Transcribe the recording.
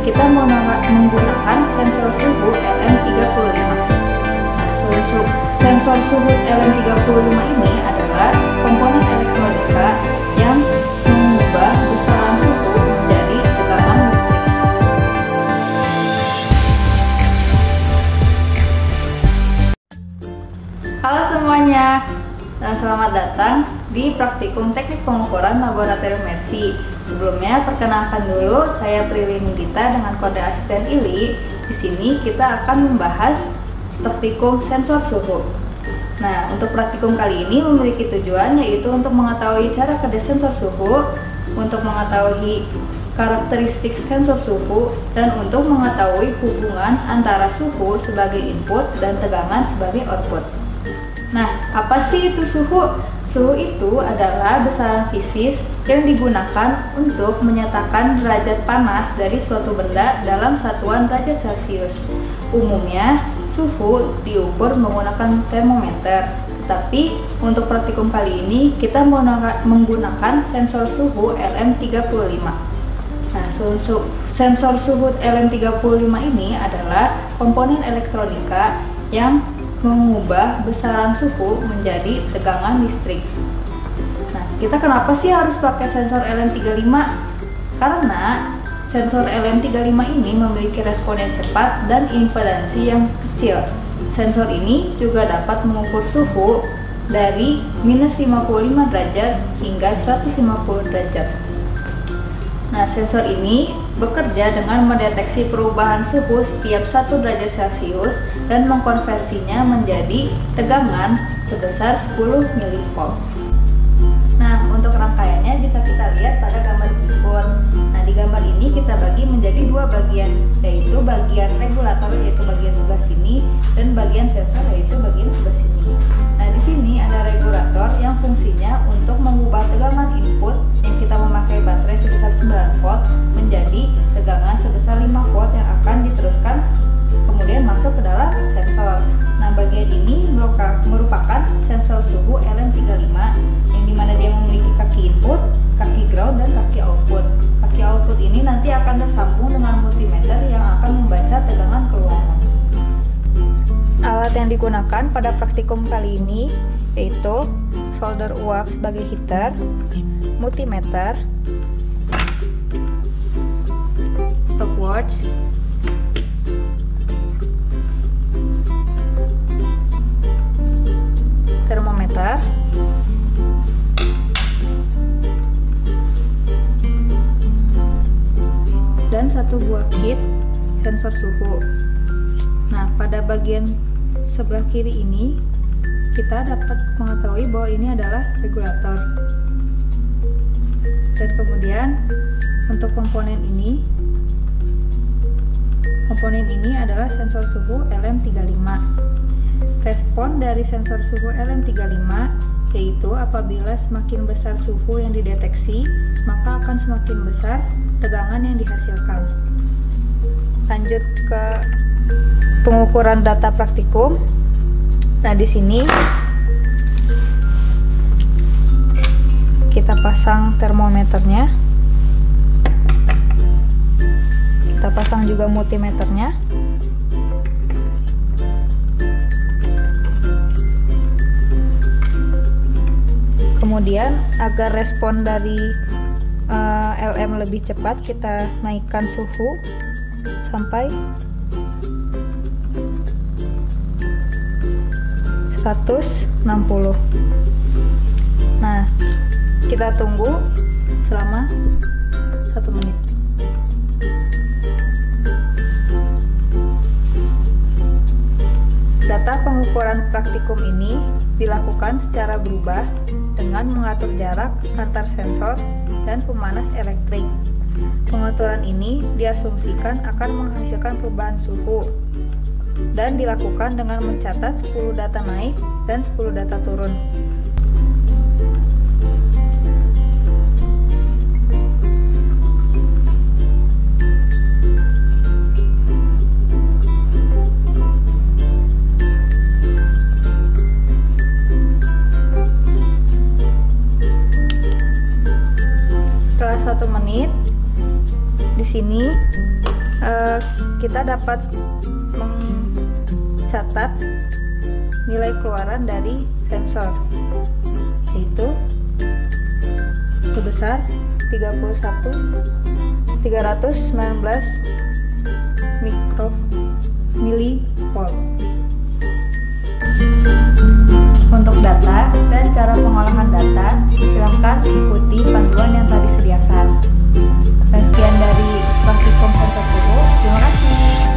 kita menggunakan sensor suhu LM35. Nah, sensor suhu LM35 ini adalah komponen elektronika yang mengubah besaran suhu menjadi tekanan listrik. Halo semuanya, selamat datang di praktikum teknik pengukuran laboratorium Mercy. Sebelumnya perkenalkan dulu, saya Prilly Nindita dengan kode asisten ILI. Di sini kita akan membahas praktikum sensor suhu. Nah, untuk praktikum kali ini memiliki tujuan yaitu untuk mengetahui cara kerja sensor suhu, untuk mengetahui karakteristik sensor suhu, dan untuk mengetahui hubungan antara suhu sebagai input dan tegangan sebagai output. Nah, apa sih itu suhu? Suhu itu adalah besaran fisis yang digunakan untuk menyatakan derajat panas dari suatu benda dalam satuan derajat Celcius. Umumnya, suhu diukur menggunakan termometer. Tapi untuk praktikum kali ini kita menggunakan sensor suhu LM35. Nah, sensor suhu LM35 ini adalah komponen elektronika yang mengubah besaran suhu menjadi tegangan listrik. Nah, kita kenapa sih harus pakai sensor LM35? Karena sensor LM35 ini memiliki respon yang cepat dan impedansi yang kecil. Sensor ini juga dapat mengukur suhu dari minus 55 derajat hingga 150 derajat. Nah, sensor ini bekerja dengan mendeteksi perubahan suhu setiap 1 derajat Celcius dan mengkonversinya menjadi tegangan sebesar 10 mV. Nah, untuk rangkaiannya bisa kita lihat pada gambar berikut. Nah, di gambar ini kita bagi menjadi dua bagian, yaitu bagian regulator yaitu bagian sebelah sini dan bagian sensor yaitu bagian sebelah sini. Nah, di sini ada regulator yang fungsinya untuk mengubah tegangan input yang kita memakai baterai sebesar 9 volt menjadi tegangan sebesar 5 volt yang akan diteruskan kemudian masuk ke dalam sensor. Nah, bagian ini merupakan sensor suhu LM35 yang dimana dia memiliki kaki input, kaki ground, dan kaki output. Kaki output ini nanti akan tersambung dengan multimeter yang akan membaca tegangan keluaran. Alat yang digunakan pada praktikum kali ini yaitu solder uap sebagai heater, multimeter, stopwatch, termometer, dan satu buah kit sensor suhu. Nah, pada bagian sebelah kiri ini kita dapat mengetahui bahwa ini adalah regulator. Dan kemudian untuk komponen ini adalah sensor suhu LM35. Respon dari sensor suhu LM35 yaitu apabila semakin besar suhu yang dideteksi, maka akan semakin besar tegangan yang dihasilkan. Lanjut ke pengukuran data praktikum. Nah, di sini kita pasang termometernya. Kita pasang juga multimeternya. Kemudian agar respon dari LM lebih cepat, kita naikkan suhu sampai 160. Nah, kita tunggu selama 1 menit. Data pengukuran praktikum ini dilakukan secara berubah dengan mengatur jarak antar sensor dan pemanas elektrik. Pengaturan ini diasumsikan akan menghasilkan perubahan suhu dan dilakukan dengan mencatat 10 data naik dan 10 data turun. Setelah 1 menit, di sini kita dapat mencatat nilai keluaran dari sensor, yaitu sebesar 319 mikromilivolt. Untuk data dan cara pengolahan data, silakan ikuti panduan yang tadi disediakan. Sekian dari Praktikum Sensor Tubuh. Terima kasih.